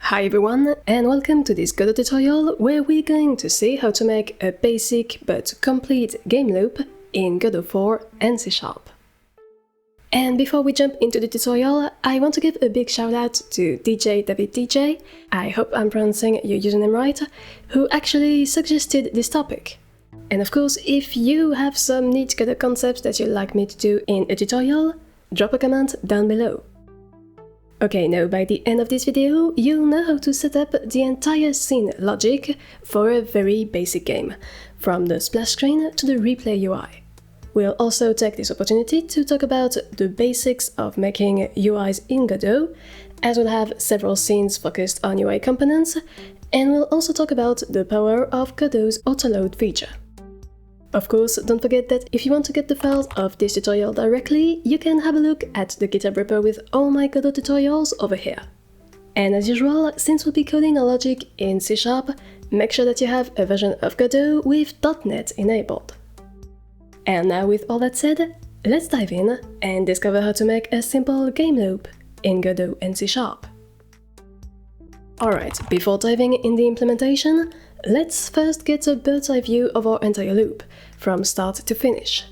Hi everyone, and welcome to this Godot tutorial where we're going to see how to make a basic but complete game loop in Godot 4 and C#. And before we jump into the tutorial, I want to give a big shout out to DJ David DJ, I hope I'm pronouncing your username right, who actually suggested this topic. And of course, if you have some neat Godot concepts that you'd like me to do in a tutorial, drop a comment down below. Okay, now by the end of this video, you'll know how to set up the entire scene logic for a very basic game, from the splash screen to the replay UI. We'll also take this opportunity to talk about the basics of making UIs in Godot, as we'll have several scenes focused on UI components, and we'll also talk about the power of Godot's autoload feature. Of course, don't forget that if you want to get the files of this tutorial directly, you can have a look at the GitHub repo with all my Godot tutorials over here. And as usual, since we'll be coding our logic in C#, make sure that you have a version of Godot with .NET enabled. And now with all that said, let's dive in and discover how to make a simple game loop in Godot and C#. Alright, before diving in the implementation, let's first get a bird's eye view of our entire loop, from start to finish.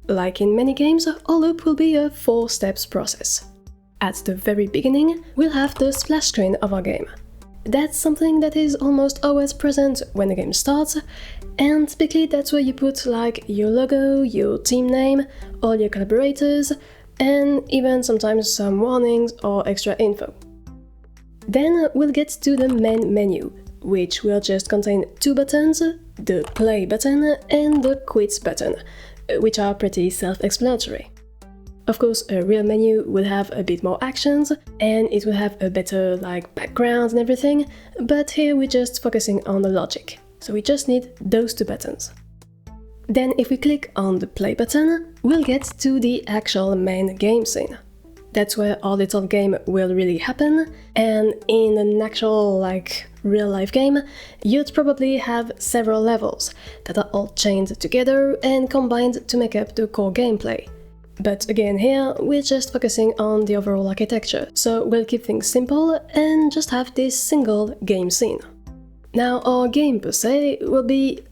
Like in many games, our loop will be a 4-steps process. At the very beginning, we'll have the splash screen of our game. That's something that is almost always present when the game starts, and typically that's where you put like your logo, your team name, all your collaborators, and even sometimes some warnings or extra info. Then we'll get to the main menu, which will just contain 2 buttons, the play button and the quit button, which are pretty self-explanatory. Of course, a real menu will have a bit more actions, and it will have a better background and everything, but here we're just focusing on the logic, so we just need those 2 buttons. Then if we click on the play button, we'll get to the actual main game scene. That's where our little game will really happen, and in an actual real-life game, you'd probably have several levels that are all chained together and combined to make up the core gameplay. But again here, we're just focusing on the overall architecture, so we'll keep things simple and just have this single game scene. Now our game per se will be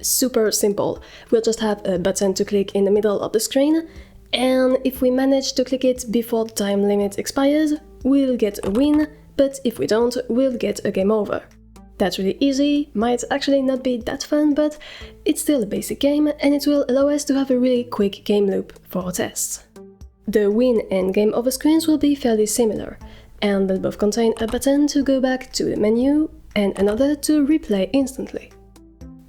super simple. We'll just have a button to click in the middle of the screen, and if we manage to click it before the time limit expires, we'll get a win, but if we don't, we'll get a game over. That's really easy, might actually not be that fun, but it's still a basic game and it will allow us to have a really quick game loop for our tests. The win and game over screens will be fairly similar, and they'll both contain a button to go back to the menu and another to replay instantly.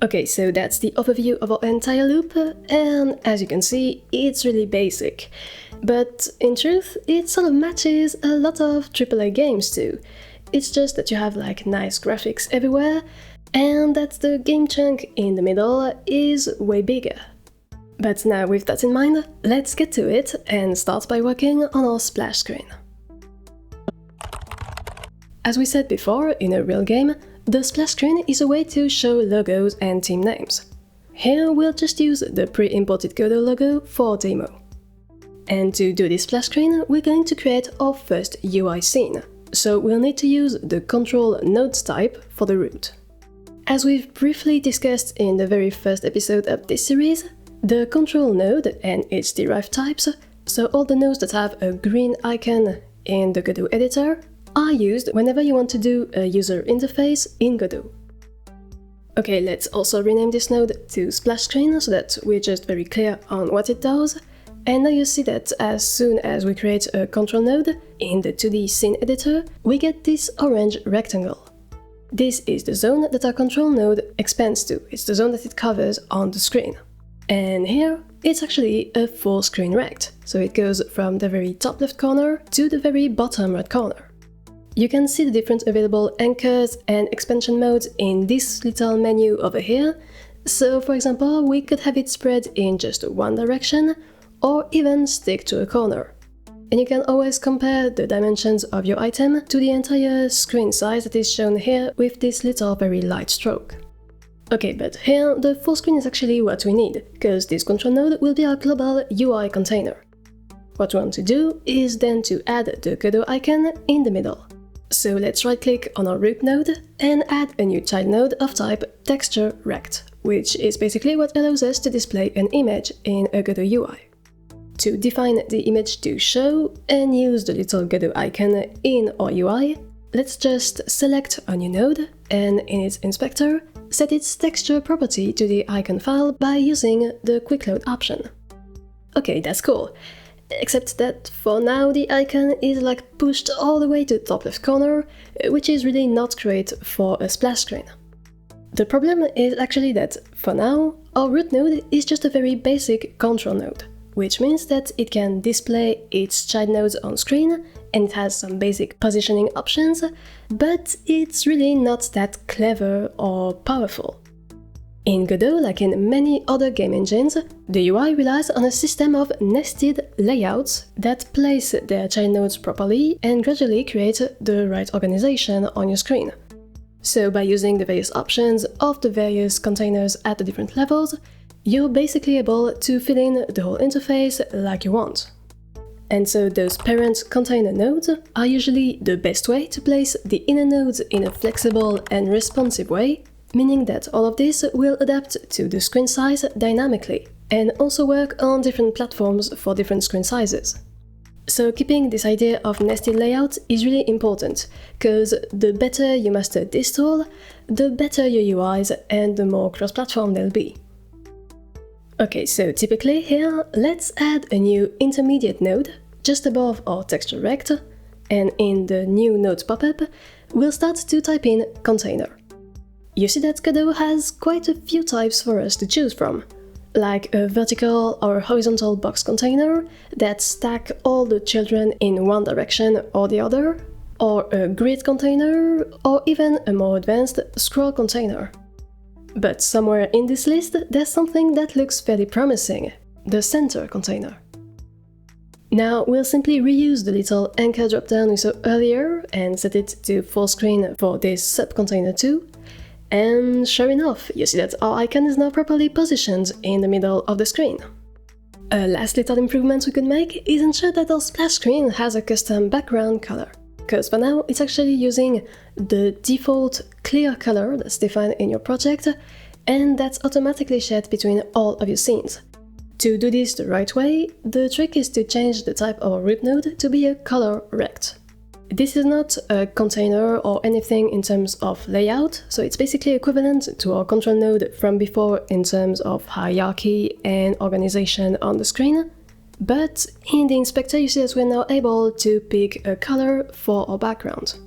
Okay, so that's the overview of our entire loop, and as you can see, it's really basic. But in truth, it sort of matches a lot of AAA games too. It's just that you have nice graphics everywhere, and that the game chunk in the middle is way bigger. But now with that in mind, let's get to it and start by working on our splash screen. As we said before, in a real game, the splash screen is a way to show logos and team names. Here we'll just use the pre-imported Godot logo for demo. And to do this splash screen, we're going to create our first UI scene, so we'll need to use the control nodes type for the root. As we've briefly discussed in the very first episode of this series, the control node and its derived types, so all the nodes that have a green icon in the Godot editor, are used whenever you want to do a user interface in Godot. Okay, let's also rename this node to splash screen so that we're just very clear on what it does. And now you see that as soon as we create a control node in the 2D scene editor, we get this orange rectangle. This is the zone that our control node expands to, it's the zone that it covers on the screen. And here, it's actually a full screen rect, so it goes from the very top left corner to the very bottom right corner. You can see the different available anchors and expansion modes in this little menu over here. So for example, we could have it spread in just one direction, or even stick to a corner. And you can always compare the dimensions of your item to the entire screen size that is shown here with this little very light stroke. Okay, but here the full screen is actually what we need, because this control node will be our global UI container. What we want to do is then to add the Godot icon in the middle. So let's right-click on our root node and add a new child node of type textureRect, which is basically what allows us to display an image in a Godot UI. To define the image to show and use the little Godot icon in our UI, let's just select a new node and in its inspector, set its texture property to the icon file by using the quick load option. Okay, that's cool. Except that for now the icon is like pushed all the way to the top left corner, which is really not great for a splash screen. The problem is actually that, for now, our root node is just a very basic control node, which means that it can display its child nodes on screen and it has some basic positioning options, but it's really not that clever or powerful. In Godot, like in many other game engines, the UI relies on a system of nested layouts that place their child nodes properly and gradually create the right organization on your screen. So by using the various options of the various containers at the different levels, you're basically able to fill in the whole interface like you want. And so those parent container nodes are usually the best way to place the inner nodes in a flexible and responsive way, meaning that all of this will adapt to the screen size dynamically, and also work on different platforms for different screen sizes. So keeping this idea of nested layout is really important, because the better you master this tool, the better your UIs and the more cross-platform they'll be. Okay, so typically here, let's add a new intermediate node just above our textureRect, and in the new nodes pop-up, we'll start to type in container. You see that Godot has quite a few types for us to choose from, like a vertical or horizontal box container that stack all the children in one direction or the other, or a grid container, or even a more advanced scroll container. But somewhere in this list, there's something that looks fairly promising, the center container. Now we'll simply reuse the little anchor dropdown we saw earlier and set it to full screen for this subcontainer too. And sure enough, you see that our icon is now properly positioned in the middle of the screen. A last little improvement we could make is ensure that our splash screen has a custom background color, because for now it's actually using the default clear color that's defined in your project, and that's automatically shared between all of your scenes. To do this the right way, the trick is to change the type of our root node to be a color rect. This is not a container or anything in terms of layout, so it's basically equivalent to our control node from before in terms of hierarchy and organization on the screen, but in the inspector you see that we're now able to pick a color for our background.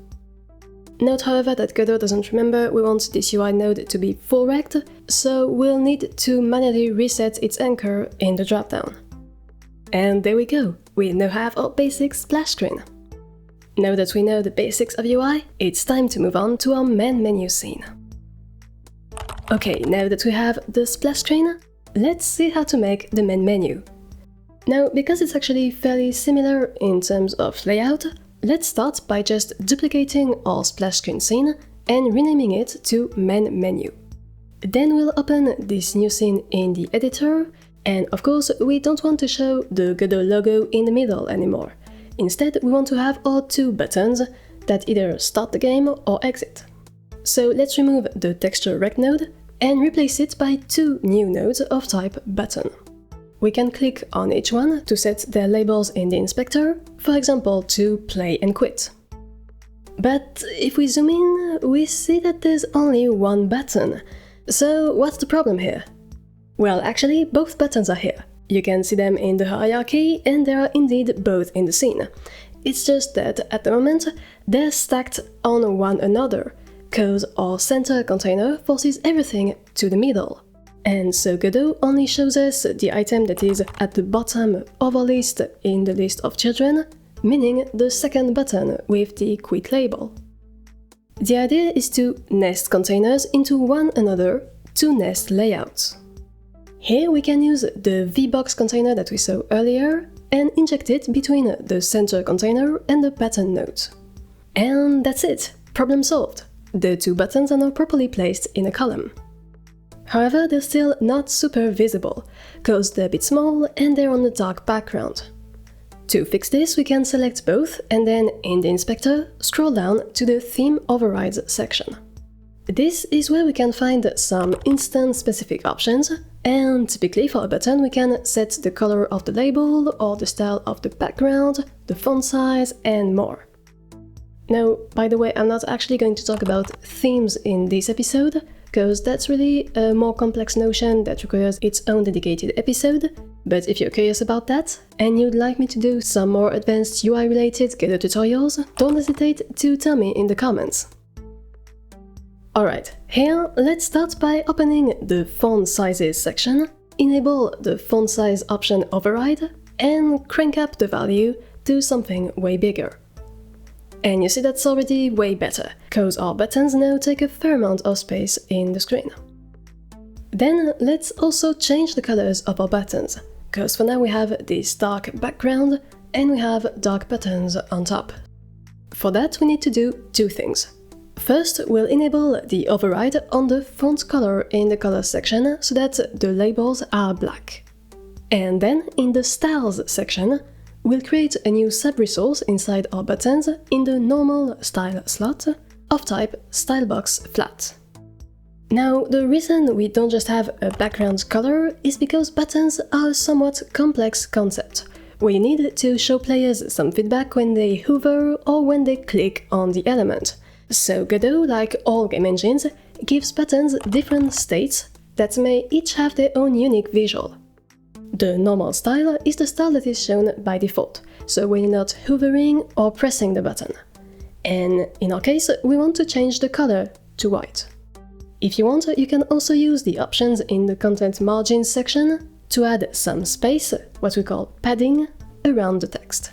Note however that Godot doesn't remember we want this UI node to be full rect, so we'll need to manually reset its anchor in the dropdown. And there we go, we now have our basic splash screen. Now that we know the basics of UI, it's time to move on to our main menu scene. Okay, now that we have the splash screen, let's see how to make the main menu. Now, because it's actually fairly similar in terms of layout, let's start by just duplicating our splash screen scene and renaming it to main menu. Then we'll open this new scene in the editor, and of course we don't want to show the Godot logo in the middle anymore. Instead, we want to have our two buttons that either start the game or exit. So let's remove the textureRect node and replace it by two new nodes of type button. We can click on each one to set their labels in the inspector, for example to play and quit. But if we zoom in, we see that there's only one button. So what's the problem here? Well, actually, both buttons are here. You can see them in the hierarchy, and they are indeed both in the scene. It's just that at the moment, they're stacked on one another, cause our center container forces everything to the middle. And so Godot only shows us the item that is at the bottom of our list in the list of children, meaning the second button with the quit label. The idea is to nest containers into one another to nest layouts. Here we can use the VBox container that we saw earlier and inject it between the center container and the button node. And that's it, problem solved. The two buttons are now properly placed in a column. However, they're still not super visible, cause they're a bit small and they're on a dark background. To fix this, we can select both and then in the inspector, scroll down to the Theme Overrides section. This is where we can find some instance-specific options, and typically for a button we can set the color of the label or the style of the background, the font size, and more. Now, by the way, I'm not actually going to talk about themes in this episode, because that's really a more complex notion that requires its own dedicated episode, but if you're curious about that, and you'd like me to do some more advanced UI-related Godot tutorials, don't hesitate to tell me in the comments. Alright, here let's start by opening the Font Sizes section, enable the font size option override, and crank up the value to something way bigger. And you see that's already way better, cause our buttons now take a fair amount of space in the screen. Then let's also change the colors of our buttons, cause for now we have this dark background and we have dark buttons on top. For that we need to do two things. First, we'll enable the override on the font color in the color section so that the labels are black. And then in the styles section, we'll create a new sub-resource inside our buttons in the normal style slot of type stylebox_flat. Now, the reason we don't just have a background color is because buttons are a somewhat complex concept, where you need to show players some feedback when they hover or when they click on the element. So Godot, like all game engines, gives buttons different states that may each have their own unique visual. The normal style is the style that is shown by default, so when you're not hovering or pressing the button. And in our case, we want to change the color to white. If you want, you can also use the options in the content margins section to add some space, what we call padding, around the text.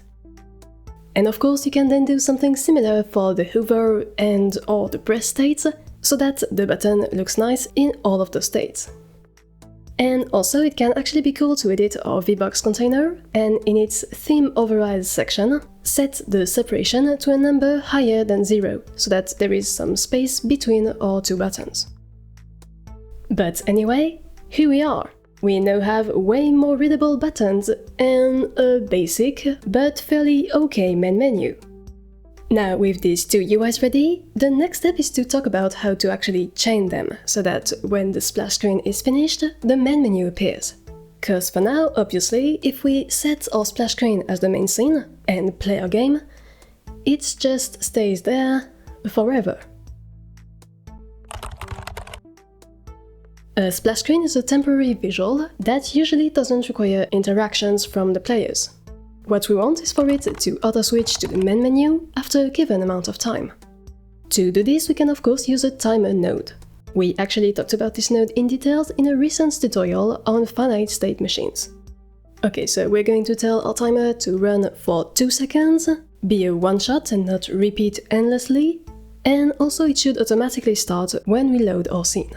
And of course you can then do something similar for the hover and or the press states, so that the button looks nice in all of those states. And also it can actually be cool to edit our VBox container, and in its Theme Overrides section, set the separation to a number higher than 0, so that there is some space between our two buttons. But anyway, here we are! We now have way more readable buttons and a basic but fairly okay main menu. Now with these two UIs ready, the next step is to talk about how to actually chain them, so that when the splash screen is finished, the main menu appears. Cause for now, obviously, if we set our splash screen as the main scene and play our game, it just stays there forever. A splash screen is a temporary visual that usually doesn't require interactions from the players. What we want is for it to auto-switch to the main menu after a given amount of time. To do this, we can of course use a timer node. We actually talked about this node in details in a recent tutorial on finite state machines. Okay, so we're going to tell our timer to run for 2 seconds, be a one-shot and not repeat endlessly, and also it should automatically start when we load our scene.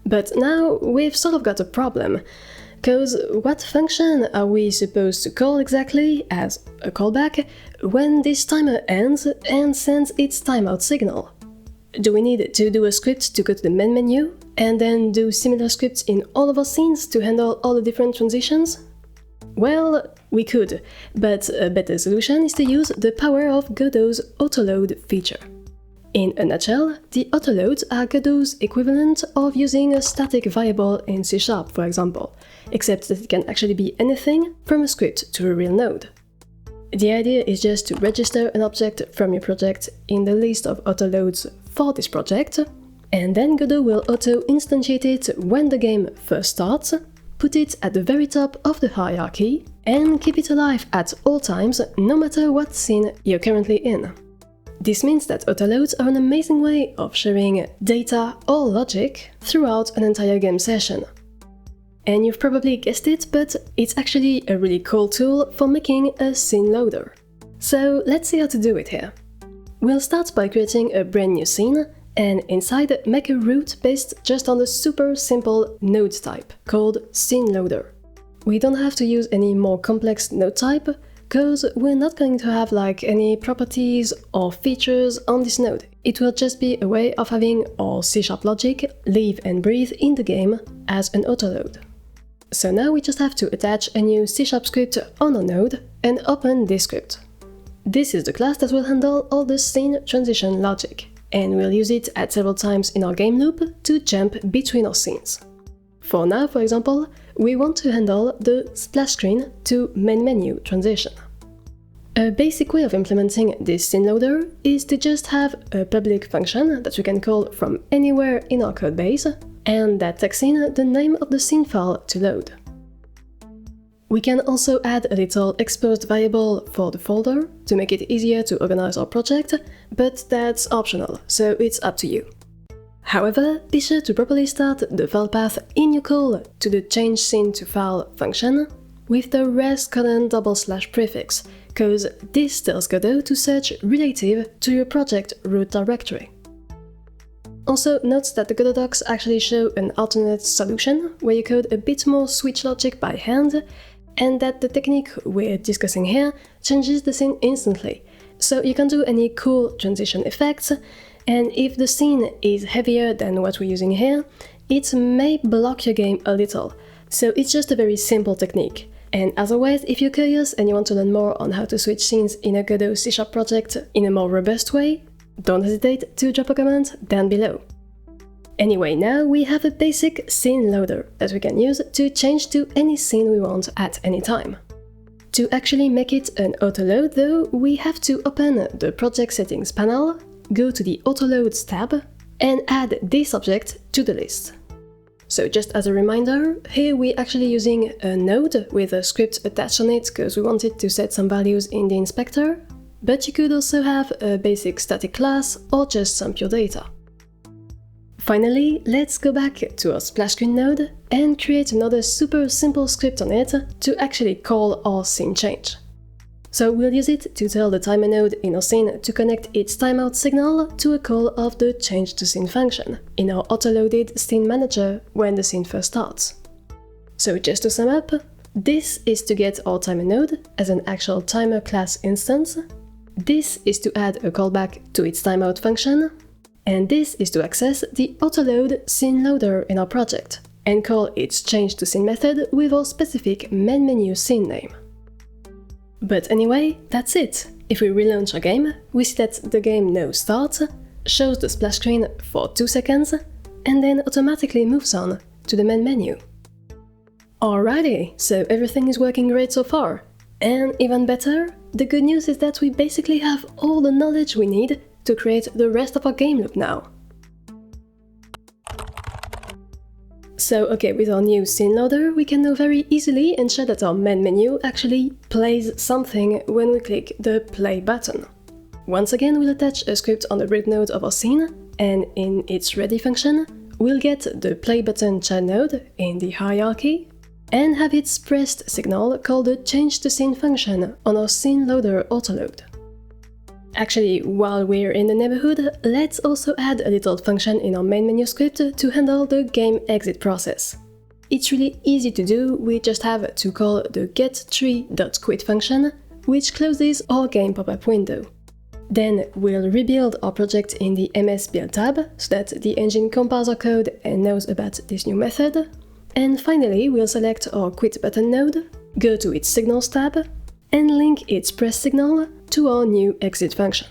But now we've sort of got a problem, cause what function are we supposed to call exactly as a callback when this timer ends and sends its timeout signal? Do we need to do a script to go to the main menu, and then do similar scripts in all of our scenes to handle all the different transitions? Well, we could, but a better solution is to use the power of Godot's autoload feature. In a nutshell, the autoloads are Godot's equivalent of using a static variable in C#, for example, except that it can actually be anything from a script to a real node. The idea is just to register an object from your project in the list of autoloads for this project, and then Godot will auto-instantiate it when the game first starts, put it at the very top of the hierarchy, and keep it alive at all times, no matter what scene you're currently in. This means that autoloads are an amazing way of sharing data or logic throughout an entire game session. And you've probably guessed it, but it's actually a really cool tool for making a scene loader. So let's see how to do it here. We'll start by creating a brand new scene, and inside make a root based just on the super simple node type, called scene loader. We don't have to use any more complex node type, cause we're not going to have like any properties or features on this node. It will just be a way of having our C# logic live and breathe in the game as an autoload. So now we just have to attach a new C# script on our node and open this script. This is the class that will handle all the scene transition logic, and we'll use it at several times in our game loop to jump between our scenes. For now, for example, we want to handle the splash screen to main menu transition. A basic way of implementing this scene loader is to just have a public function that we can call from anywhere in our codebase, and that takes in the name of the scene file to load. We can also add a little exposed variable for the folder to make it easier to organize our project, but that's optional, so it's up to you. However, be sure to properly start the file path in your call to the change scene to file function with the res colon / prefix, cause this tells Godot to search relative to your project root directory. Also, note that the Godot docs actually show an alternate solution where you code a bit more switch logic by hand, and that the technique we're discussing here changes the scene instantly, so you can do any cool transition effects, and if the scene is heavier than what we're using here, it may block your game a little, so it's just a very simple technique. And as always, if you're curious and you want to learn more on how to switch scenes in a Godot C# project in a more robust way, don't hesitate to drop a comment down below. Anyway, now we have a basic scene loader that we can use to change to any scene we want at any time. To actually make it an autoload though, we have to open the project settings panel, go to the autoloads tab, and add this object to the list. So just as a reminder, here we're actually using a node with a script attached on it because we wanted to set some values in the inspector, but you could also have a basic static class or just some pure data. Finally, let's go back to our splash screen node and create another super simple script on it to actually call our scene change. So we'll use it to tell the timer node in our scene to connect its timeout signal to a call of the change to scene function in our autoloaded scene manager when the scene first starts. So just to sum up, this is to get our timer node as an actual timer class instance, this is to add a callback to its timeout function, and this is to access the autoload scene loader in our project and call its change to scene method with our specific main menu scene name. But anyway, that's it. If we relaunch our game, we see that the game now starts, shows the splash screen for 2 seconds, and then automatically moves on to the main menu. Alrighty, so everything is working great so far. And even better, the good news is that we basically have all the knowledge we need to create the rest of our game loop now. So okay, with our new scene loader, we can now very easily ensure that our main menu actually plays something when we click the play button. Once again, we'll attach a script on the root node of our scene, and in its ready function, we'll get the play button child node in the hierarchy, and have its pressed signal called the change to scene function on our scene loader autoload. Actually, while we're in the neighborhood, let's also add a little function in our main menu script to handle the game exit process. It's really easy to do, we just have to call the getTree.quit function, which closes our game pop-up window. Then we'll rebuild our project in the MS build tab, so that the engine compiles our code and knows about this new method. And finally, we'll select our quit button node, go to its signals tab, and link its press signal to our new exit function.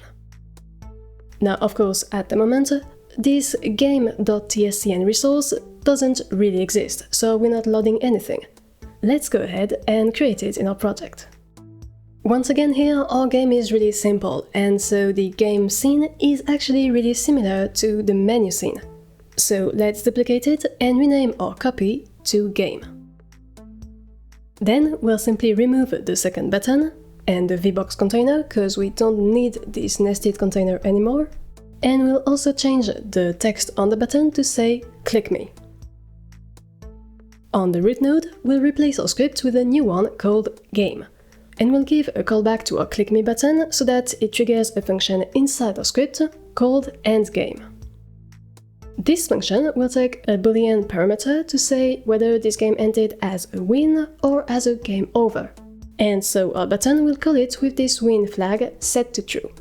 Now, of course, at the moment, this game.tscn resource doesn't really exist, so we're not loading anything. Let's go ahead and create it in our project. Once again here, our game is really simple, and so the game scene is actually really similar to the menu scene. So let's duplicate it and rename our copy to game. Then we'll simply remove the second button and the VBox container, because we don't need this nested container anymore. And we'll also change the text on the button to say click me. On the root node, we'll replace our script with a new one called game. And we'll give a callback to our click me button so that it triggers a function inside our script called endGame. This function will take a boolean parameter to say whether this game ended as a win or as a game over. And so our button will call it with this win flag set to true.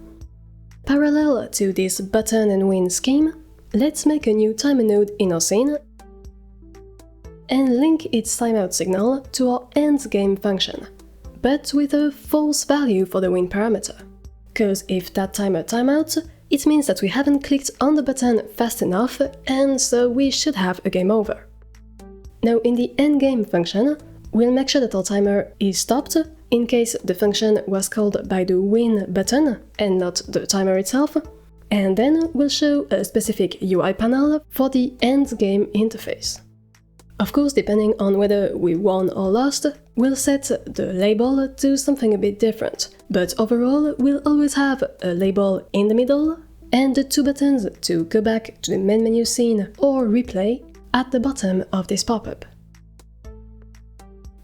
Parallel to this button and win scheme, let's make a new timer node in our scene and link its timeout signal to our endgame function, but with a false value for the win parameter. Cause if that timer timeout, it means that we haven't clicked on the button fast enough, and so we should have a game over. Now in the endgame function, we'll make sure that our timer is stopped in case the function was called by the win button and not the timer itself, and then we'll show a specific UI panel for the endgame interface. Of course, depending on whether we won or lost, we'll set the label to something a bit different, but overall we'll always have a label in the middle and the two buttons to go back to the main menu scene or replay at the bottom of this pop-up.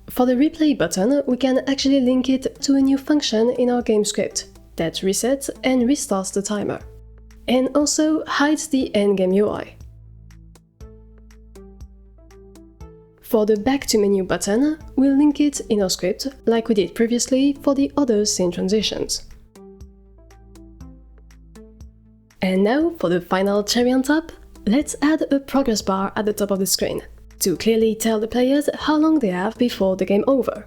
For the replay button, we can actually link it to a new function in our game script that resets and restarts the timer, and also hides the endgame UI. For the back to menu button, we'll link it in our script like we did previously for the other scene transitions. And now, for the final cherry on top, let's add a progress bar at the top of the screen, to clearly tell the players how long they have before the game over.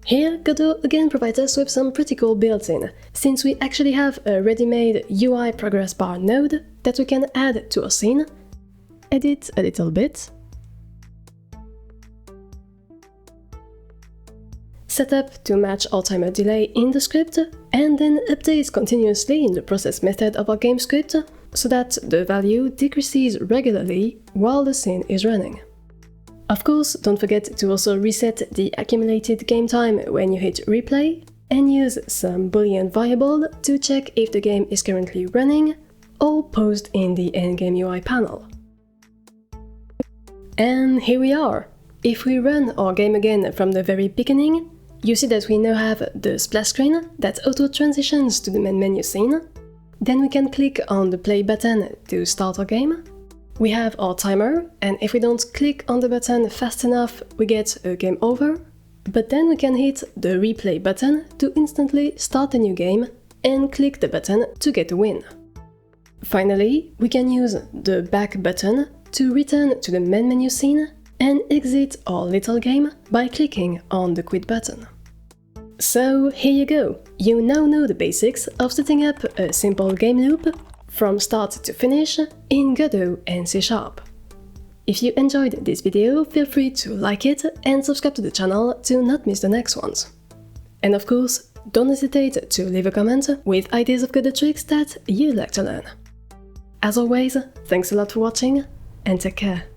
Here, Godot again provides us with some pretty cool built-in, since we actually have a ready-made UI progress bar node that we can add to our scene, edit a little bit, set up to match our timer delay in the script, and then update continuously in the process method of our game script so that the value decreases regularly while the scene is running. Of course, don't forget to also reset the accumulated game time when you hit replay, and use some boolean variable to check if the game is currently running or paused in the endgame UI panel. And here we are! If we run our game again from the very beginning, you see that we now have the splash screen that auto-transitions to the main menu scene. Then we can click on the play button to start our game. We have our timer, and if we don't click on the button fast enough, we get a game over. But then we can hit the replay button to instantly start a new game and click the button to get a win. Finally, we can use the back button to return to the main menu scene and exit our little game by clicking on the quit button. So here you go, you now know the basics of setting up a simple game loop from start to finish in Godot and C#. If you enjoyed this video, feel free to like it and subscribe to the channel to not miss the next ones. And of course, don't hesitate to leave a comment with ideas of Godot tricks that you'd like to learn. As always, thanks a lot for watching and take care.